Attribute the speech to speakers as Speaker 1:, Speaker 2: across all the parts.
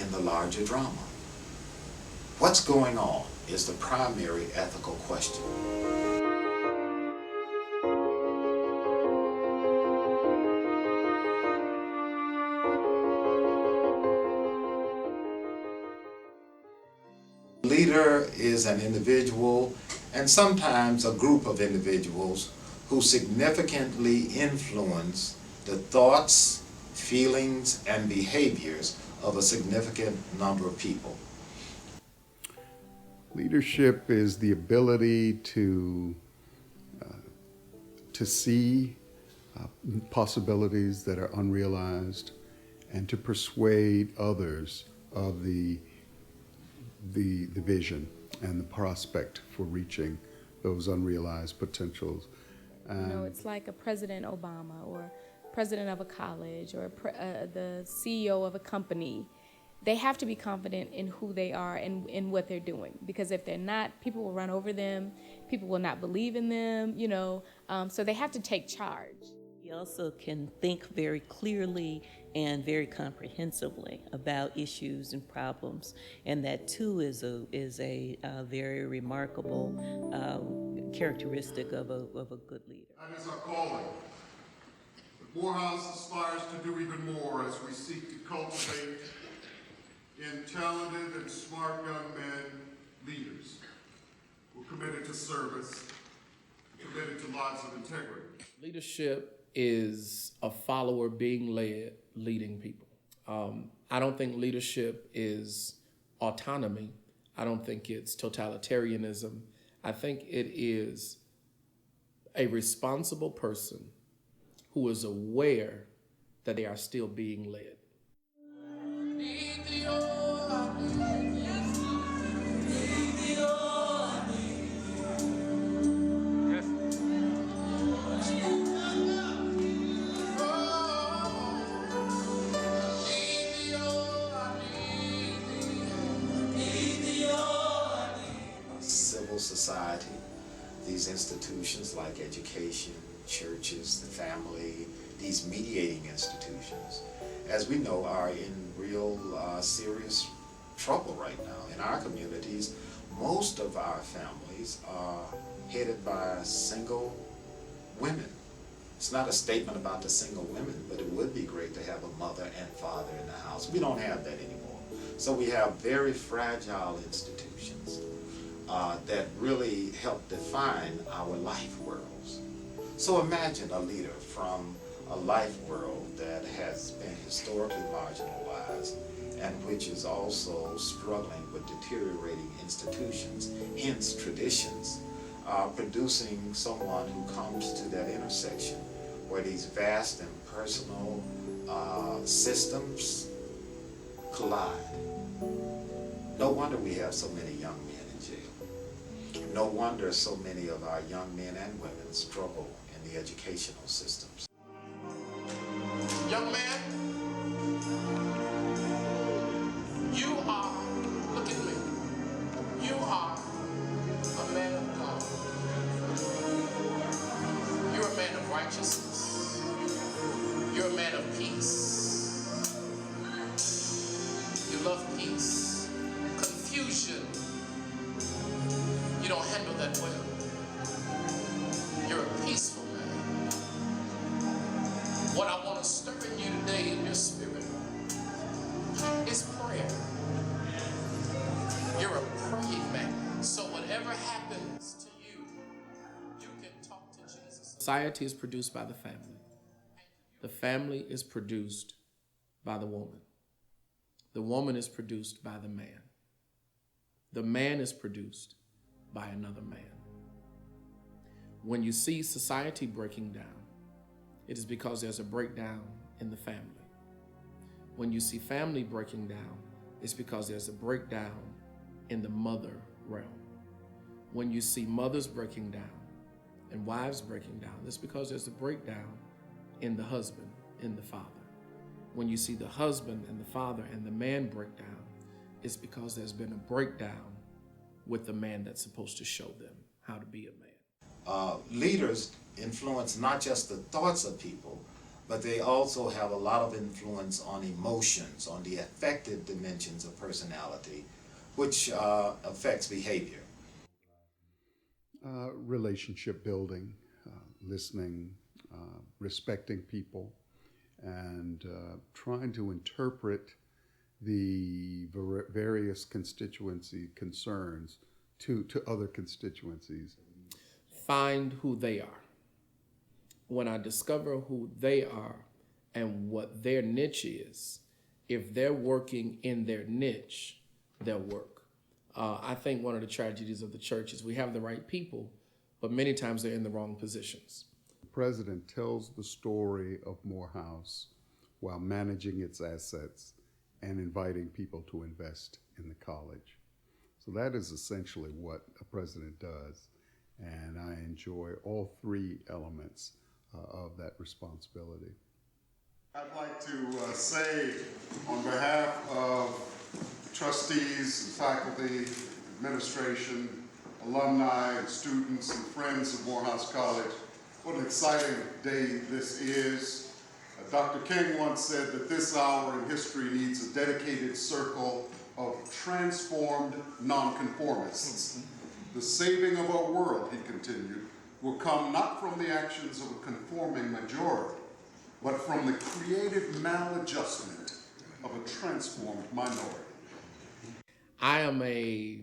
Speaker 1: in the larger drama? What's going on is the primary ethical question. Leader is an individual, and sometimes a group of individuals, who significantly influence the thoughts, feelings, and behaviors of a significant number of people.
Speaker 2: Leadership is the ability to see possibilities that are unrealized and to persuade others of the vision and the prospect for reaching those unrealized potentials.
Speaker 3: It's like a President Obama or president of a college or the CEO of a company. They have to be confident in who they are and in what they're doing, because if they're not, people will run over them, people will not believe in them, so they have to take charge.
Speaker 4: He also can think very clearly and very comprehensively about issues and problems, and that too is a very remarkable characteristic of a good leader.
Speaker 5: That is our calling. But Morehouse aspires to do even more as we seek to cultivate in talented and smart young men leaders who are committed to service, committed to lives of integrity.
Speaker 6: Leadership is a follower being led, leading people. I don't think leadership is autonomy. I don't think it's totalitarianism. I think it is a responsible person who is aware that they are still being led.
Speaker 1: Civil society, these institutions like education, churches, the family, these mediating institutions, as we know, are in real serious trouble right now. In our communities, most of our families are headed by single women. It's not a statement about the single women, but it would be great to have a mother and father in the house. We don't have that anymore. So we have very fragile institutions that really help define our life worlds. So imagine a leader from a life world that has been historically marginalized and which is also struggling with deteriorating institutions, hence traditions, producing someone who comes to that intersection where these vast and personal systems collide. No wonder we have so many young men in jail. No wonder so many of our young men and women struggle in the educational systems.
Speaker 7: Young man, you are, look at me, you are a man of God. You're a man of righteousness. You're a man of peace. You love peace. Confusion, you don't handle that well. You're a peaceful man. What I want to stir in you today in your spirit is prayer. You're a praying man. So whatever happens to you, you can talk to Jesus.
Speaker 6: Society is produced by the family. The family is produced by the woman. The woman is produced by the man. The man is produced by another man. When you see society breaking down, it is because there's a breakdown in the family. When you see family breaking down, it's because there's a breakdown in the mother realm. When you see mothers breaking down and wives breaking down, it's because there's a breakdown in the husband, in the father. When you see the husband and the father and the man break down, it's because there's been a breakdown with the man that's supposed to show them how to be a man.
Speaker 1: Leaders influence not just the thoughts of people, but they also have a lot of influence on emotions, on the affective dimensions of personality, which affects behavior.
Speaker 2: Relationship building, listening, respecting people, and trying to interpret the various constituency concerns to other constituencies.
Speaker 6: Find who they are. When I discover who they are and what their niche is, if they're working in their niche, they'll work. I think one of the tragedies of the church is we have the right people, but many times they're in the wrong positions.
Speaker 2: The president tells the story of Morehouse while managing its assets and inviting people to invest in the college. So that is essentially what a president does, and I enjoy all three elements of that responsibility.
Speaker 5: I'd like to say on behalf of trustees, faculty, administration, alumni, and students and friends of Morehouse College, what an exciting day this is. Dr. King once said that this hour in history needs a dedicated circle of transformed nonconformists. The saving of our world, he continued, will come not from the actions of a conforming majority, but from the creative maladjustment of a transformed minority.
Speaker 6: I am a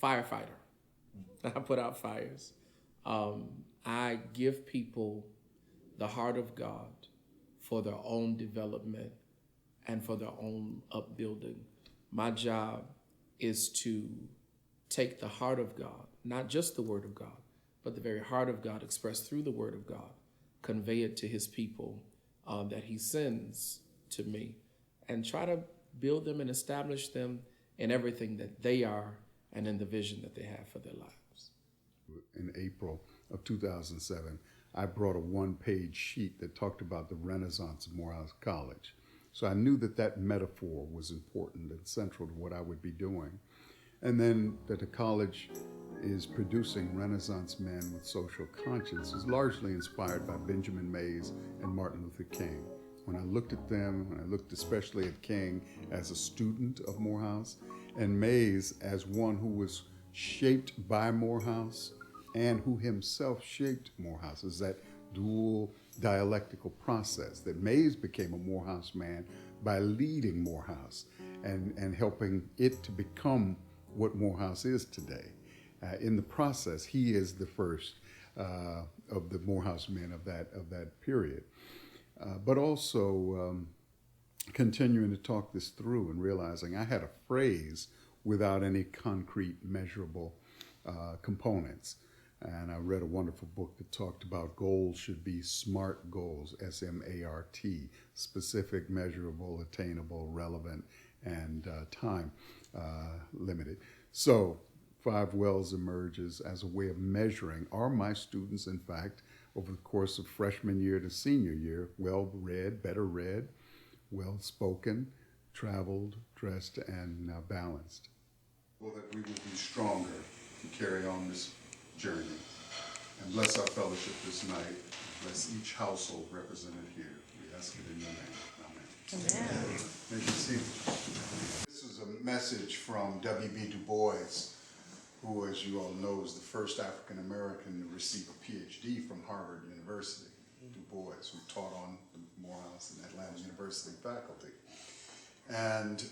Speaker 6: firefighter. I put out fires. I give people the heart of God for their own development and for their own upbuilding. My job is to take the heart of God, not just the Word of God, but the very heart of God expressed through the Word of God, convey it to His people that He sends to me, and try to build them and establish them in everything that they are and in the vision that they have for their lives.
Speaker 2: In April of 2007, I brought a one-page sheet that talked about the Renaissance of Morehouse College. So I knew that that metaphor was important and central to what I would be doing. And then that the college is producing Renaissance men with social conscience is largely inspired by Benjamin Mays and Martin Luther King. When I looked at them, and I looked especially at King as a student of Morehouse, and Mays as one who was shaped by Morehouse and who himself shaped Morehouse, is that dual dialectical process that Mays became a Morehouse man by leading Morehouse and helping it to become what Morehouse is today. In the process, he is the first of the Morehouse men of that period. But also continuing to talk this through and realizing I had a phrase without any concrete measurable components. And I read a wonderful book that talked about goals should be SMART goals, S-M-A-R-T, specific, measurable, attainable, relevant, and time limited. So 5 Wells emerges as a way of measuring, are my students, in fact, over the course of freshman year to senior year, well-read, better read, well-spoken, traveled, dressed, and balanced?
Speaker 5: Well, that we will be stronger to carry on this journey. And bless our fellowship this night. Bless each household represented here. We ask it in your name. Amen. Amen. May you see. This is a message from W.B. Du Bois, who, as you all know, is the first African American to receive a PhD from Harvard University. Du Bois, who taught on the Morehouse and Atlanta University faculty. And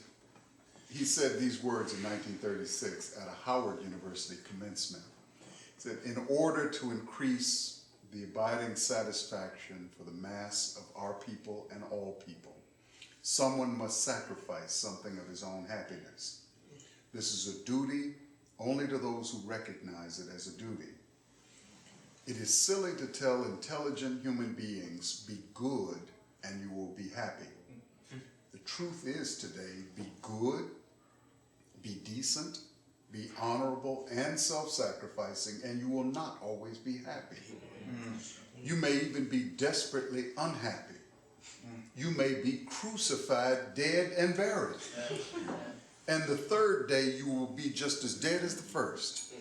Speaker 5: he said these words in 1936 at a Howard University commencement. He said, "In order to increase the abiding satisfaction for the mass of our people and all people, someone must sacrifice something of his own happiness. This is a duty only to those who recognize it as a duty. It is silly to tell intelligent human beings, be good and you will be happy. The truth is today, be good, be decent, be honorable and self-sacrificing, and you will not always be happy. You may even be desperately unhappy. You may be crucified, dead, and buried. And the third day you will be just as dead as the first."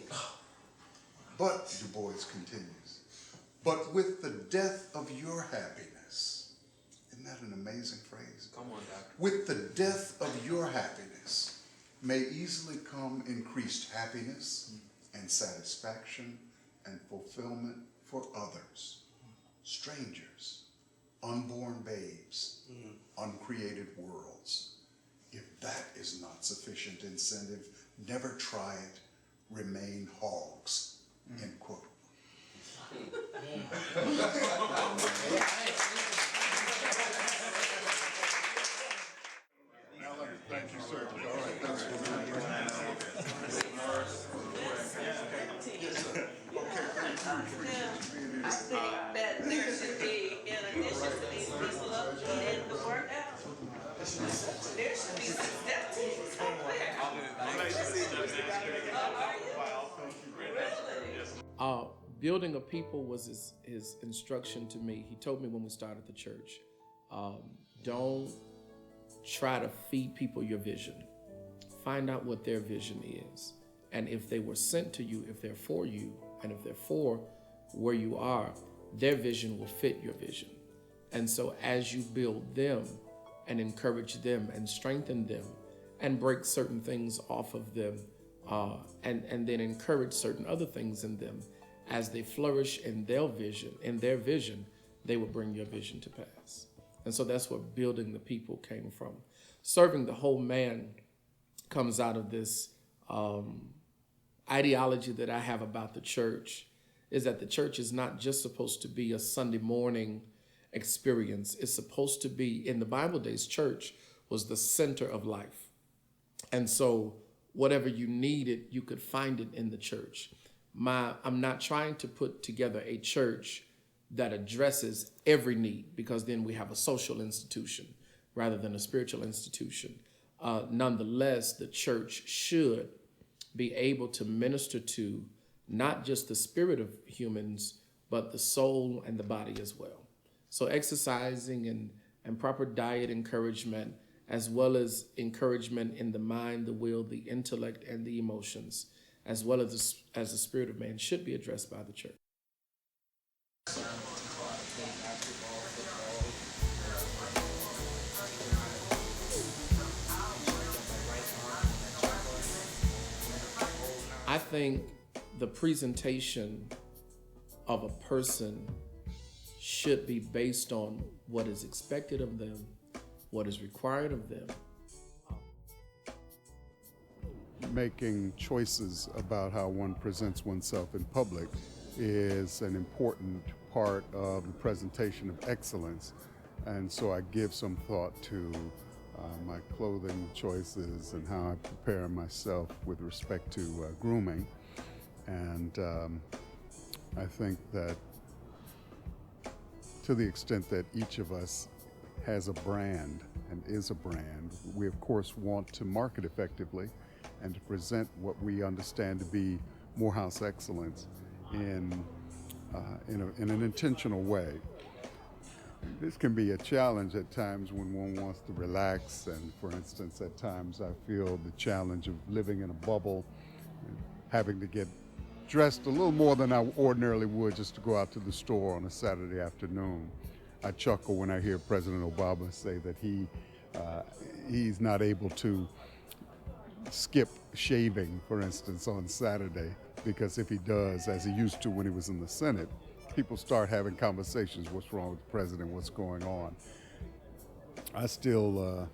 Speaker 5: But, Du Bois continues,
Speaker 2: But with the death of your happiness, isn't that an amazing phrase?
Speaker 8: Come on, Doctor.
Speaker 2: With the death of your happiness may easily come increased happiness and satisfaction and fulfillment for others, strangers, unborn babes, uncreated worlds. If that is not sufficient incentive, never try it, remain hogs, end quote.
Speaker 5: Thank you, sir. All right, thanks for
Speaker 4: I think that there should be, in addition to these people up in the workout, there should be some step teams up there.
Speaker 6: Building a people was his instruction to me. He told me when we started the church, don't try to feed people your vision. Find out what their vision is. And if they were sent to you, if they're for you, and if they're for where you are, their vision will fit your vision. And so as you build them and encourage them and strengthen them and break certain things off of them, and then encourage certain other things in them, as they flourish in their vision, they will bring your vision to pass. And so that's where building the people came from. Serving the whole man comes out of this ideology that I have about the church, is that the church is not just supposed to be a Sunday morning experience. It's supposed to be, in the Bible days, church was the center of life. And so whatever you needed, you could find it in the church. I'm not trying to put together a church that addresses every need, because then we have a social institution rather than a spiritual institution. Nonetheless, the church should be able to minister to not just the spirit of humans, but the soul and the body as well. So exercising and proper diet encouragement, as well as encouragement in the mind, the will, the intellect, and the emotions, as well as the spirit of man, should be addressed by the church. I think the presentation of a person should be based on what is expected of them, what is required of them.
Speaker 2: Making choices about how one presents oneself in public is an important part of the presentation of excellence. And so I give some thought to my clothing choices and how I prepare myself with respect to grooming. And I think that to the extent that each of us has a brand and is a brand, we of course want to market effectively and to present what we understand to be Morehouse excellence in an intentional way. This can be a challenge at times when one wants to relax, and for instance, at times I feel the challenge of living in a bubble, and having to get dressed a little more than I ordinarily would just to go out to the store on a Saturday afternoon. I chuckle when I hear President Obama say that he's not able to skip shaving, for instance, on Saturday, because if he does, as he used to when he was in the Senate, people start having conversations, what's wrong with the president, what's going on. I still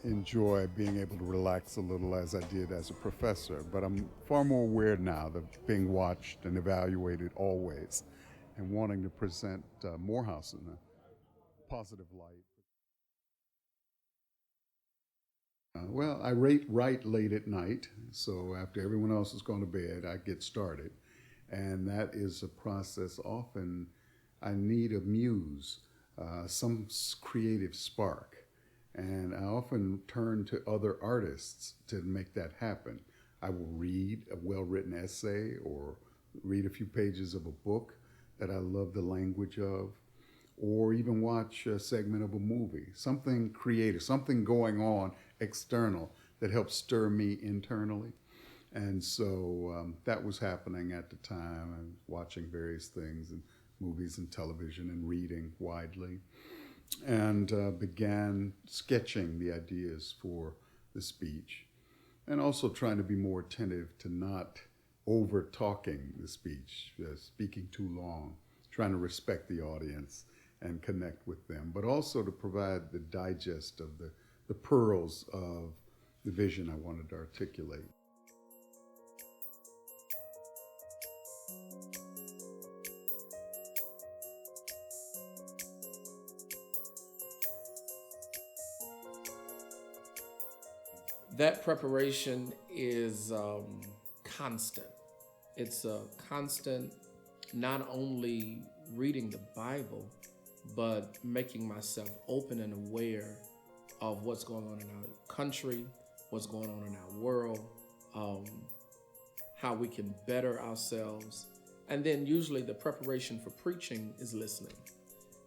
Speaker 2: enjoy being able to relax a little as I did as a professor, but I'm far more aware now of being watched and evaluated always, and wanting to present Morehouse in a positive light. Well, I write late at night, so after everyone else has gone to bed, I get started. And that is a process. Often I need a muse, some creative spark. And I often turn to other artists to make that happen. I will read a well-written essay or read a few pages of a book that I love the language of, or even watch a segment of a movie, something creative, something going on external that helps stir me internally. And so that was happening at the time, and watching various things and movies and television and reading widely, and began sketching the ideas for the speech, and also trying to be more attentive to not over talking the speech, speaking too long, trying to respect the audience and connect with them, but also to provide the digest of the pearls of the vision I wanted to articulate.
Speaker 6: That preparation is constant. It's a constant, not only reading the Bible, but making myself open and aware of what's going on in our country, what's going on in our world, how we can better ourselves. And then usually the preparation for preaching is listening.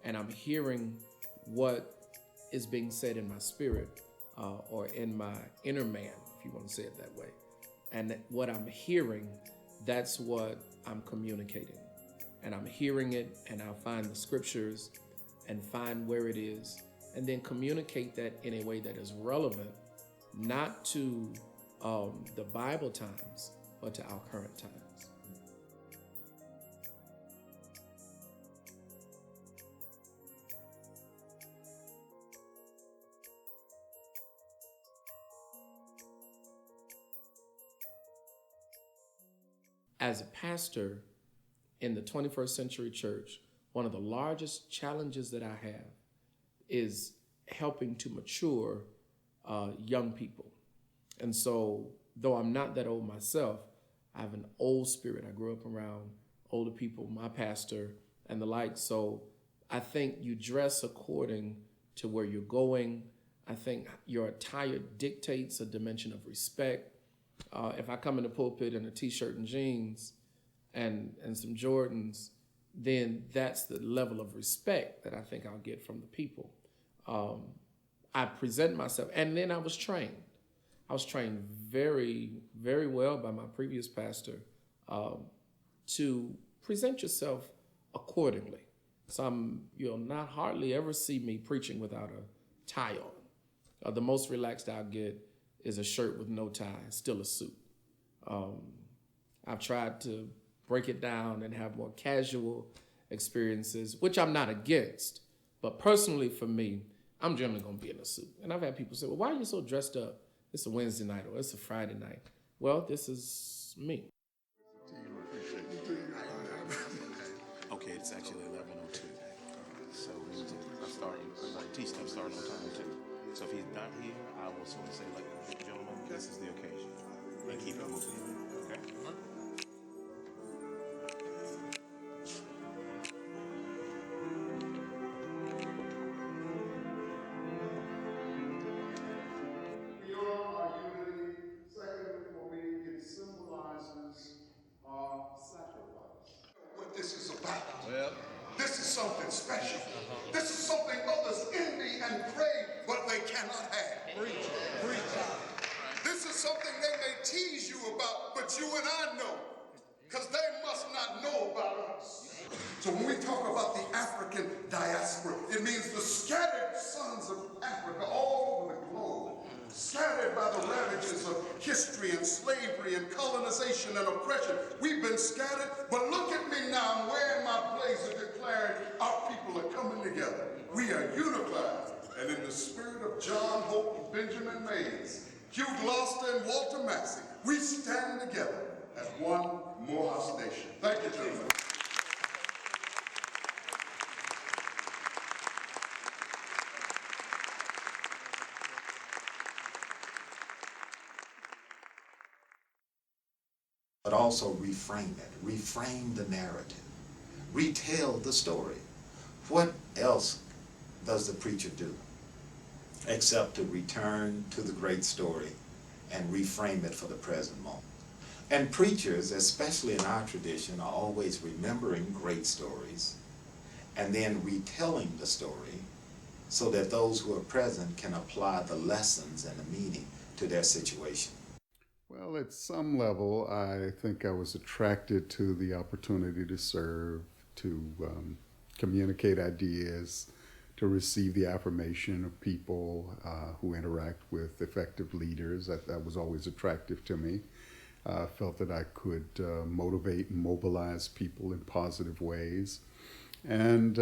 Speaker 6: And I'm hearing what is being said in my spirit, or in my inner man, if you want to say it that way. And what I'm hearing, that's what I'm communicating. And I'm hearing it, and I'll find the scriptures and find where it is, and then communicate that in a way that is relevant, not to the Bible times, but to our current times. As a pastor in the 21st century church, one of the largest challenges that I have is helping to mature young people. And so, though I'm not that old myself, I have an old spirit. I grew up around older people, my pastor and the like. So I think you dress according to where you're going. I think your attire dictates a dimension of respect. If I come in the pulpit in a t-shirt and jeans and some Jordans, then that's the level of respect that I think I'll get from the people. I present myself, and then I was trained. I was trained very, very well by my previous pastor to present yourself accordingly. So you'll not hardly ever see me preaching without a tie on. The most relaxed I'll get is a shirt with no tie, still a suit. I've tried to break it down and have more casual experiences, which I'm not against. But personally for me, I'm generally gonna be in a suit. And I've had people say, well, why are you so dressed up? It's a Wednesday night or it's a Friday night. Well, this is me.
Speaker 8: Okay, it's actually 11:02. So we need to teach them starting on time too. So if he's not here, I will sort of say, like, gentlemen, this is the occasion. And keep it moving. Okay?
Speaker 5: Beyond our unity, secondly, for me, it symbolizes our sacrifice. What this is about. Well, this is something special. This is something others envy and crave, but they cannot have. Preach. This is something they may tease you about, but you and I know, because they must not know about us. So when we talk about the African diaspora, it means the scattered sons of Africa all over the globe, scattered by the ravages of history and slavery and colonization and oppression. We've been scattered, but look at me now. I'm wearing my blazer declaring our people are coming together. We are unified. And in the spirit of John Hope, Benjamin Mays, Hugh Gloucester, and Walter Massey, we stand together as one Morehouse nation. Thank you, gentlemen.
Speaker 1: But also reframe it, reframe the narrative, retell the story. What else does the preacher do except to return to the great story and reframe it for the present moment? And preachers, especially in our tradition, are always remembering great stories and then retelling the story so that those who are present can apply the lessons and the meaning to their situation.
Speaker 2: Well, at some level, I think I was attracted to the opportunity to serve, to communicate ideas, to receive the affirmation of people who interact with effective leaders. That was always attractive to me. I felt that I could motivate and mobilize people in positive ways. And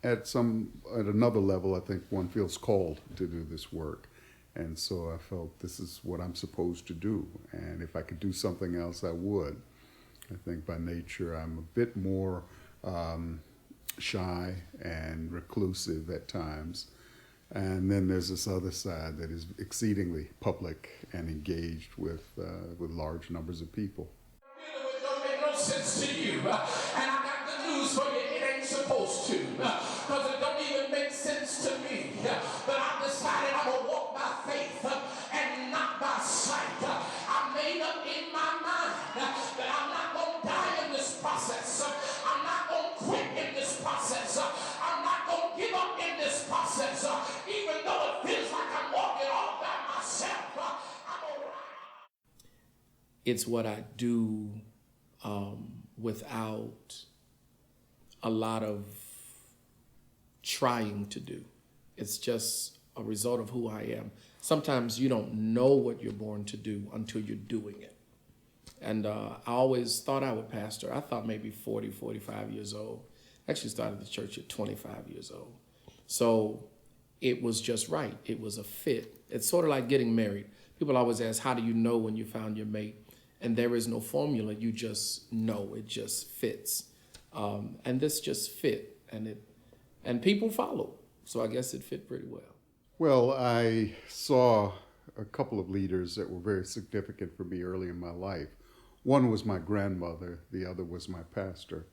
Speaker 2: at another level, I think one feels called to do this work. And so I felt this is what I'm supposed to do. And if I could do something else, I would. I think by nature I'm a bit more shy and reclusive at times. And then there's this other side that is exceedingly public and engaged with large numbers of people.
Speaker 7: It don't make no sense to you. And I got the news for you. It ain't supposed to. Because it don't even make sense to me. But I've decided I'm going to walk by faith and not by sight. I made up in my mind that I'm not going to die in this process. I'm not going to quit in this process. I'm not going to give up in this process. Even though it feels like I'm walking all by myself. I'm all right.
Speaker 6: It's what I do without a lot of trying to do. It's just a result of who I am. Sometimes you don't know what you're born to do until you're doing it. And I always thought I would pastor. I thought maybe 40, 45 years old. Actually started the church at 25 years old. So it was just right. It was a fit. It's sort of like getting married. People always ask, how do you know when you found your mate? And there is no formula. You just know. It just fits. And this just fit. And people follow. So I guess it fit pretty well.
Speaker 2: Well, I saw a couple of leaders that were very significant for me early in my life. One was my grandmother. The other was my pastor.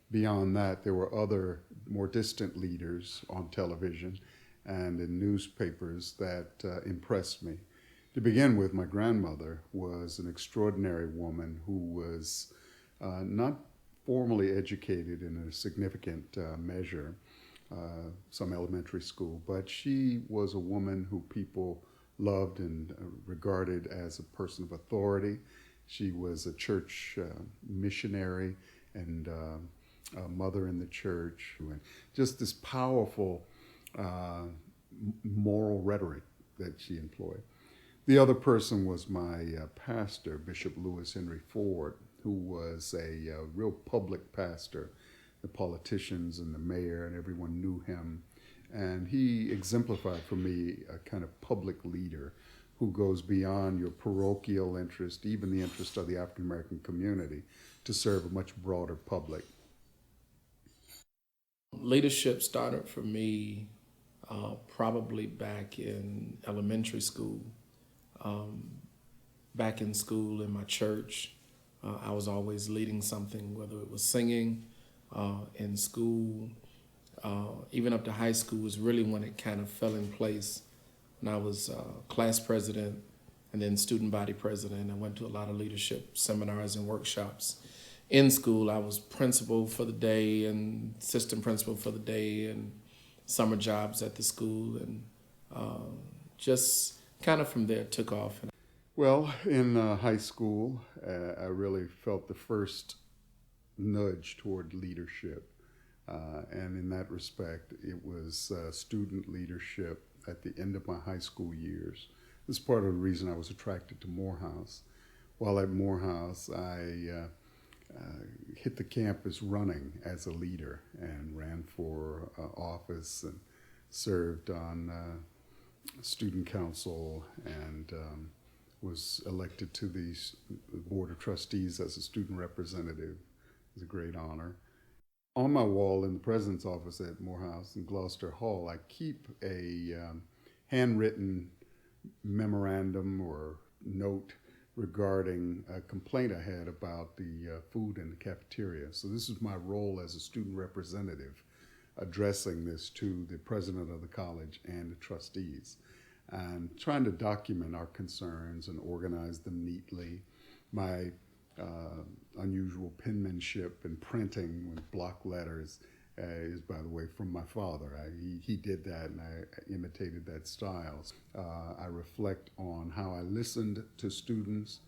Speaker 2: Beyond that, there were other more distant leaders on television and in newspapers that impressed me. To begin with, my grandmother was an extraordinary woman who was not formally educated in a significant measure, some elementary school, but she was a woman who people loved and regarded as a person of authority. She was a church missionary and a mother in the church, and just this powerful moral rhetoric that she employed. The other person was my pastor, Bishop Lewis Henry Ford, who was a real public pastor. The politicians and the mayor and everyone knew him. And he exemplified for me a kind of public leader who goes beyond your parochial interest, even the interest of the African American community, to serve a much broader public.
Speaker 6: Leadership started for me probably back in elementary school. Back in school in my church, I was always leading something, whether it was singing in school, even up to high school was really when it kind of fell in place. When I was class president and then student body president, I went to a lot of leadership seminars and workshops. In school, I was principal for the day and assistant principal for the day and summer jobs at the school, and just kind of from there took off.
Speaker 2: Well, in high school, I really felt the first nudge toward leadership. And in that respect, it was student leadership at the end of my high school years. This is part of the reason I was attracted to Morehouse. While at Morehouse, I hit the campus running as a leader and ran for office and served on student council and was elected to the Board of Trustees as a student representative. It was a great honor. On my wall in the president's office at Morehouse in Gloucester Hall, I keep a handwritten memorandum or note regarding a complaint I had about the food in the cafeteria. So this is my role as a student representative, addressing this to the president of the college and the trustees, and trying to document our concerns and organize them neatly. My unusual penmanship and printing with block letters is, by the way, from my father. He did that, and I imitated that style. I reflect on how I listened to students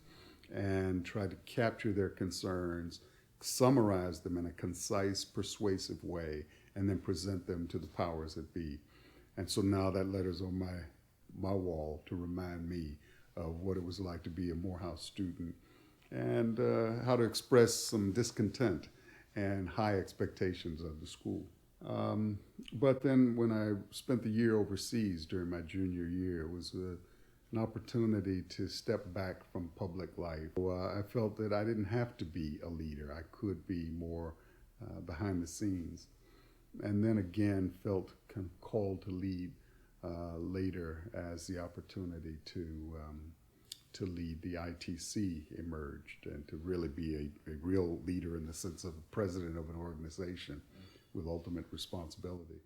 Speaker 2: and tried to capture their concerns, summarize them in a concise, persuasive way, and then present them to the powers that be. And so now that letter's on my wall to remind me of what it was like to be a Morehouse student and how to express some discontent and high expectations of the school. But then when I spent the year overseas during my junior year, it was an opportunity to step back from public life. So, I felt that I didn't have to be a leader. I could be more behind the scenes. And then again felt kind of called to lead later as the opportunity to lead the ITC emerged and to really be a real leader in the sense of a president of an organization with ultimate responsibility.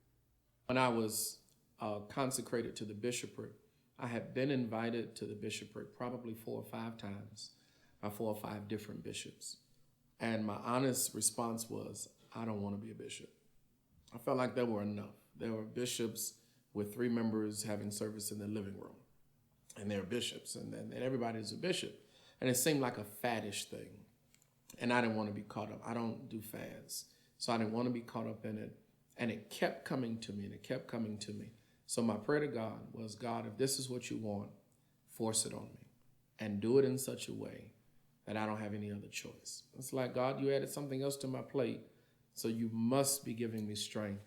Speaker 6: When I was consecrated to the bishopric, I had been invited to the bishopric probably 4 or 5 times by 4 or 5 different bishops. And my honest response was, I don't want to be a bishop. I felt like there were enough. There were bishops with 3 members having service in their living room. And they're bishops, and everybody's a bishop. And it seemed like a faddish thing. And I didn't want to be caught up. I don't do fads. So I didn't want to be caught up in it. And it kept coming to me, and it kept coming to me. So my prayer to God was, God, if this is what you want, force it on me. And do it in such a way that I don't have any other choice. It's like, God, you added something else to my plate, so you must be giving me strength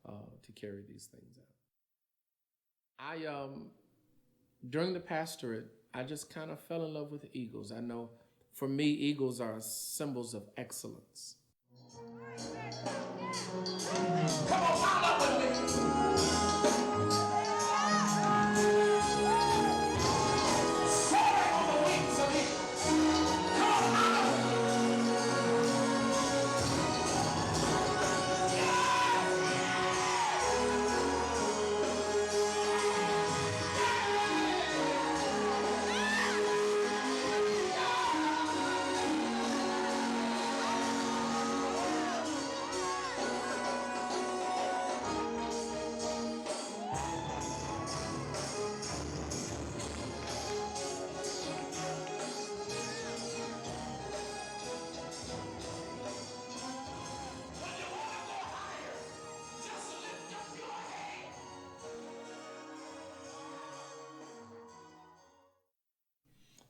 Speaker 6: to carry these things out. During the pastorate, I just kind of fell in love with eagles. I know for me, eagles are symbols of excellence. Come on, wind up with me. Soaring on the wings of eagles. Come on,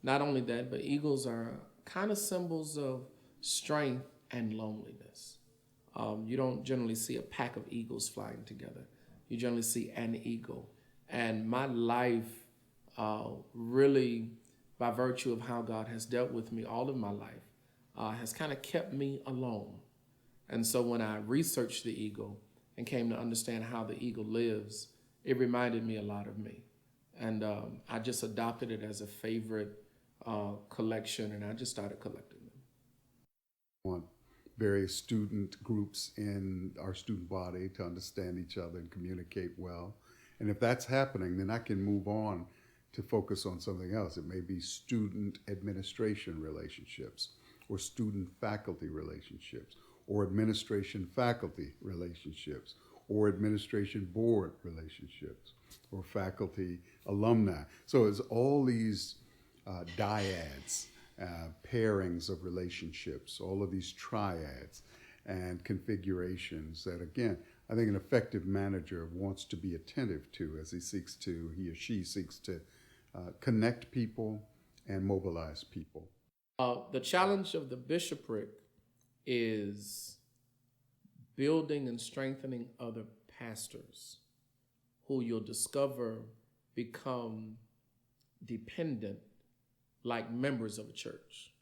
Speaker 6: Not only that, but eagles are kind of symbols of strength and loneliness. You don't generally see a pack of eagles flying together. You generally see an eagle. And my life really, by virtue of how God has dealt with me all of my life, has kind of kept me alone. And so when I researched the eagle and came to understand how the eagle lives, it reminded me a lot of me. And I just adopted it as a favorite collection, and I just started collecting them.
Speaker 2: I want various student groups in our student body to understand each other and communicate well. And if that's happening, then I can move on to focus on something else. It may be student administration relationships, or student faculty relationships, or administration faculty relationships, or administration board relationships, or faculty alumni. So it's all these dyads, pairings of relationships, all of these triads and configurations that, again, I think an effective manager wants to be attentive to as he or she seeks to connect people and mobilize people.
Speaker 6: The challenge of the bishopric is building and strengthening other pastors who you'll discover become dependent like members of a church.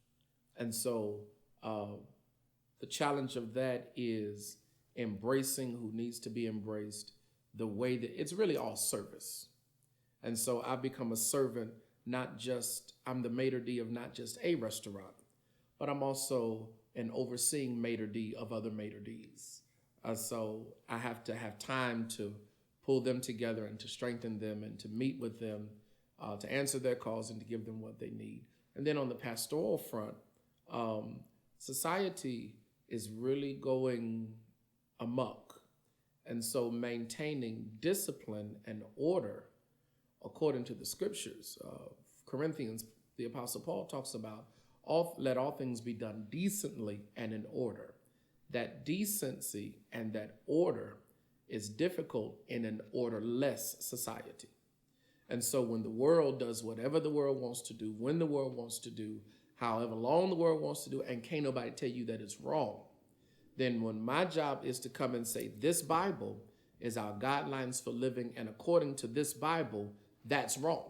Speaker 6: And so the challenge of that is embracing who needs to be embraced, the way that it's really all service. And so I become a servant, I'm the maitre d' of not just a restaurant, but I'm also an overseeing maitre d' of other maitre d's. So I have to have time to pull them together and to strengthen them and to meet with them, to answer their calls and to give them what they need. And then on the pastoral front, society is really going amok. And so maintaining discipline and order according to the scriptures. Corinthians, the Apostle Paul talks about, let all things be done decently and in order. That decency and that order is difficult in an orderless society. And so when the world does whatever the world wants to do, when the world wants to do, however long the world wants to do, and can't nobody tell you that it's wrong, then when my job is to come and say, this Bible is our guidelines for living, and according to this Bible, that's wrong.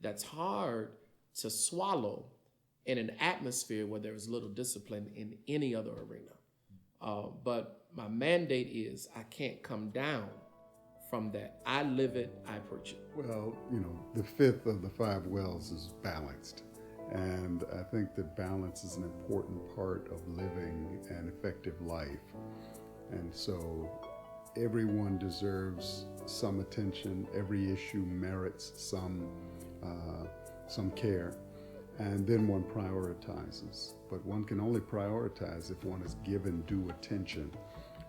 Speaker 6: That's hard to swallow in an atmosphere where there is little discipline in any other arena. But my mandate is I can't come down from that. I live it, I preach it.
Speaker 2: Well, the fifth of the five wells is balanced. And I think that balance is an important part of living an effective life. And so everyone deserves some attention. Every issue merits some care. And then one prioritizes. But one can only prioritize if one is given due attention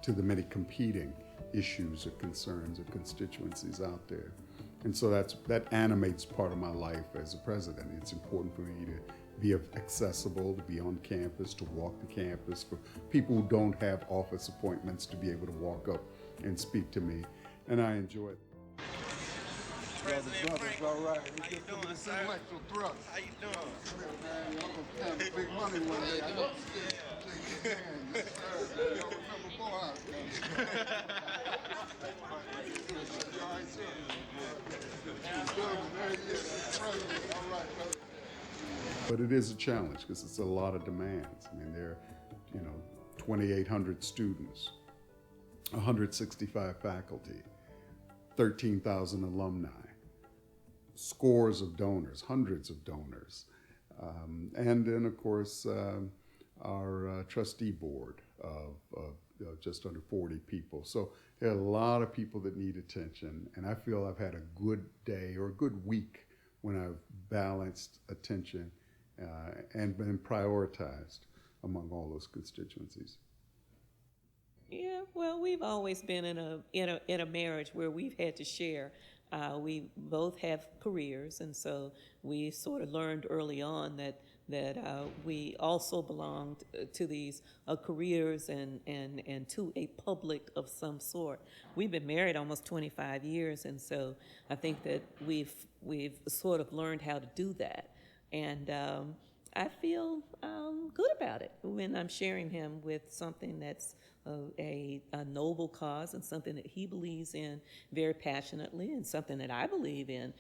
Speaker 2: to the many competing issues or concerns or constituencies out there. And so that animates part of my life as a president. It's important for me to be accessible, to be on campus, to walk the campus, for people who don't have office appointments to be able to walk up and speak to me. And I enjoy it.
Speaker 9: President Frank,
Speaker 5: all right.
Speaker 9: how you doing, sir?
Speaker 5: Intellectual thrust.
Speaker 9: How you doing?
Speaker 5: Man, I'm gonna have big money one day. I know you did. Shake your hand. Yes, sir. Y'all remember Morehouse, man. You all right, sir? Good. There he is. President. All right, brother.
Speaker 2: But it is a challenge because it's a lot of demands. I mean, there are, 2,800 students, 165 faculty, 13,000 alumni, scores of donors, hundreds of donors. And then, of course, our trustee board of just under 40 people. So there are a lot of people that need attention. And I feel I've had a good day or a good week when I've balanced attention and been prioritized among all those constituencies.
Speaker 4: Yeah, well, we've always been in a marriage where we've had to share. We both have careers, and so we sort of learned early on that we also belonged to these careers and to a public of some sort. We've been married almost 25 years, and so I think that we've sort of learned how to do that. And I feel good about it when I'm sharing him with something that's a noble cause and something that he believes in very passionately and something that I believe in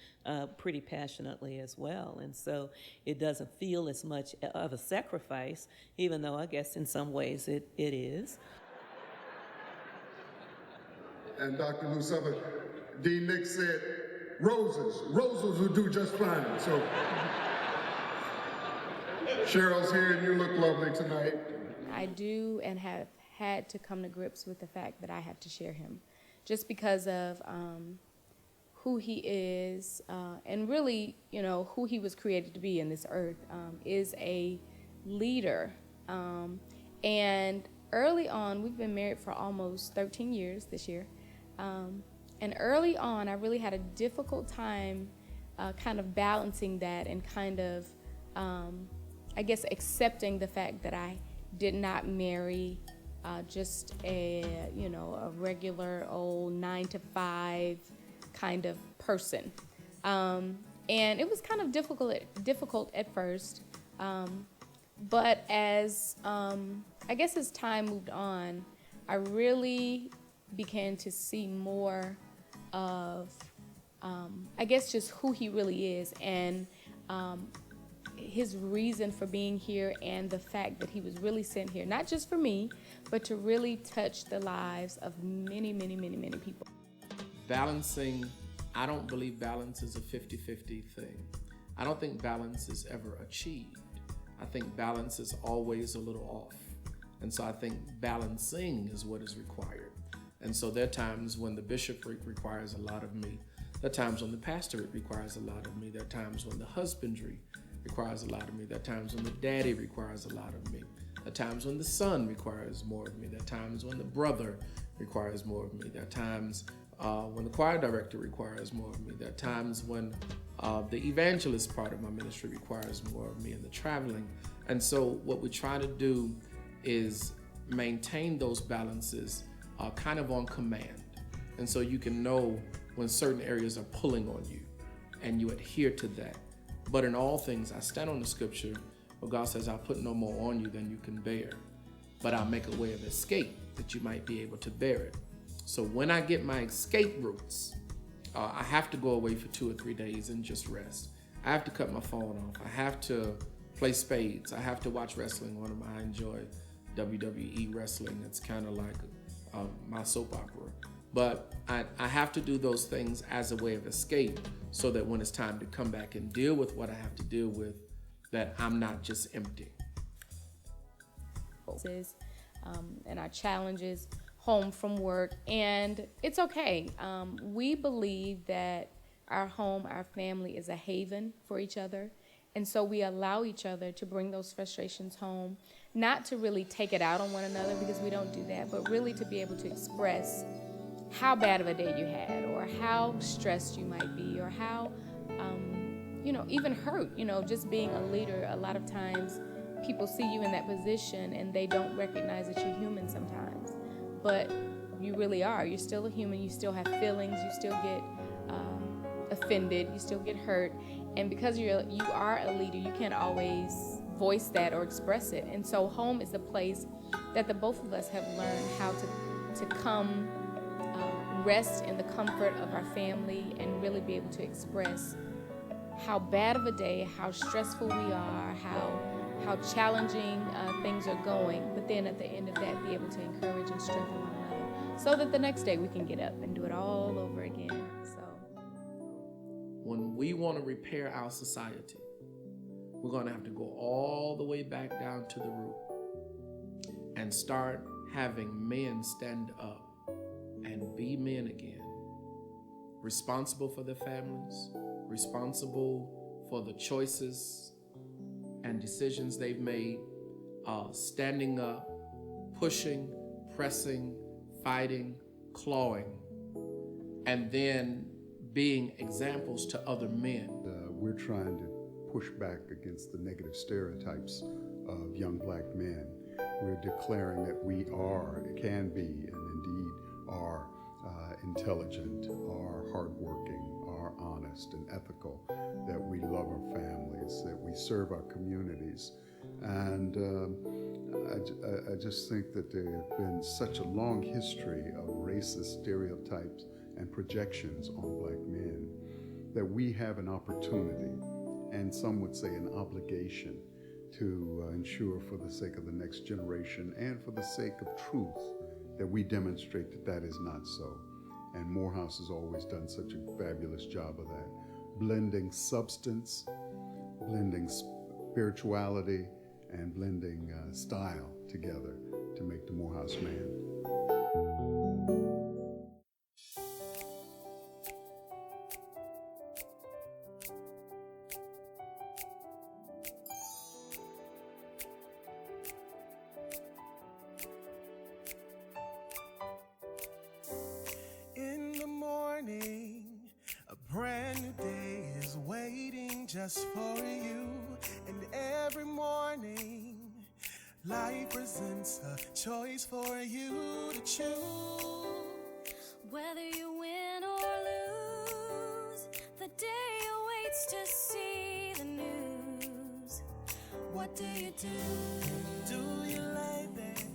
Speaker 4: pretty passionately as well. And so it doesn't feel as much of a sacrifice, even though I guess in some ways it is.
Speaker 5: And Dr. Luceva, Dean Nick said, roses will do just fine. So Cheryl's here and you look lovely tonight.
Speaker 3: I do and have had to come to grips with the fact that I have to share him just because of who he is and really, who he was created to be in this earth, is a leader. And early on, we've been married for almost 13 years this year. And early on, I really had a difficult time kind of balancing that and kind of, I guess, accepting the fact that I did not marry just a regular old 9-to-5 kind of person. And it was kind of difficult at first. But as, I guess as time moved on, I really began to see more of, I guess, just who he really is and his reason for being here and the fact that he was really sent here, not just for me, but to really touch the lives of many, many, many, many people.
Speaker 6: Balancing, I don't believe balance is a 50-50 thing. I don't think balance is ever achieved. I think balance is always a little off. And so I think balancing is what is required. And so there are times when the bishopric requires a lot of me. There are times when the pastorate requires a lot of me. There are times when the husbandry requires a lot of me. There are times when the daddy requires a lot of me. There are times when the son requires more of me. There are times when the brother requires more of me. There are times when the choir director requires more of me. There are times when the evangelist part of my ministry requires more of me, and the traveling. And so what we try to do is maintain those balances kind of on command. And so you can know when certain areas are pulling on you and you adhere to that. But in all things, I stand on the scripture where God says, I'll put no more on you than you can bear, but I'll make a way of escape that you might be able to bear it. So when I get my escape routes, I have to go away for 2 or 3 days and just rest. I have to cut my phone off. I have to play spades. I have to watch wrestling. I enjoy WWE wrestling. It's kind of like my soap opera. But I have to do those things as a way of escape so that when it's time to come back and deal with what I have to deal with, that I'm not just empty.
Speaker 3: And our challenges home from work, and it's okay. We believe that our home, our family is a haven for each other, and so we allow each other to bring those frustrations home, not to really take it out on one another, because we don't do that, but really to be able to express how bad of a day you had, or how stressed you might be, or how even hurt. Just being a leader, a lot of times people see you in that position and they don't recognize that you're human sometimes. But you really are. You're still a human. You still have feelings. You still get offended. You still get hurt. And because you are a leader, you can't always voice that or express it. And so home is the place that the both of us have learned how to come rest in the comfort of our family and really be able to express how bad of a day, how stressful we are, how challenging things are going, but then at the end of that, be able to encourage and strengthen one another so that the next day we can get up and do it all over again. So,
Speaker 6: when we want to repair our society, we're going to have to go all the way back down to the root and start having men stand up and be men again, responsible for their families, responsible for the choices and decisions they've made, standing up, pushing, pressing, fighting, clawing, and then being examples to other men.
Speaker 2: We're trying to push back against the negative stereotypes of young black men. We're declaring that we can be, and indeed are intelligent, are hardworking, are honest and ethical, that we love our families, that we serve our communities. And I just think that there have been such a long history of racist stereotypes and projections on black men that we have an opportunity, and some would say an obligation, to ensure, for the sake of the next generation and for the sake of truth, that we demonstrate that that is not so. And Morehouse has always done such a fabulous job of that, blending substance, blending spirituality, and blending style together to make the Morehouse man.
Speaker 9: In the morning, a brand new day is waiting just for you. And every morning, life presents a choice for you to choose.
Speaker 10: Whether you win or lose, the day awaits to see the news. What do you do?
Speaker 9: Do you lay there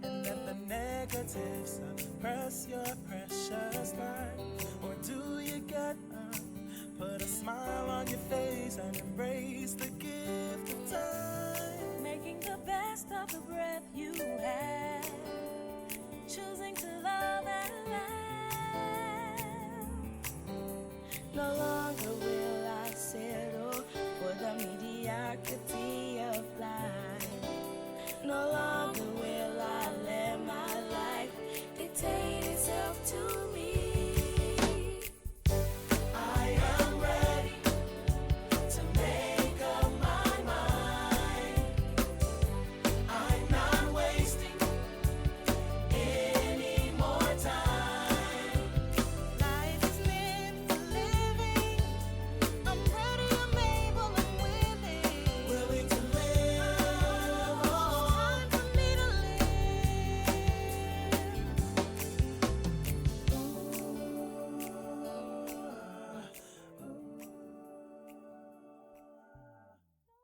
Speaker 9: and let the negatives suppress your precious life?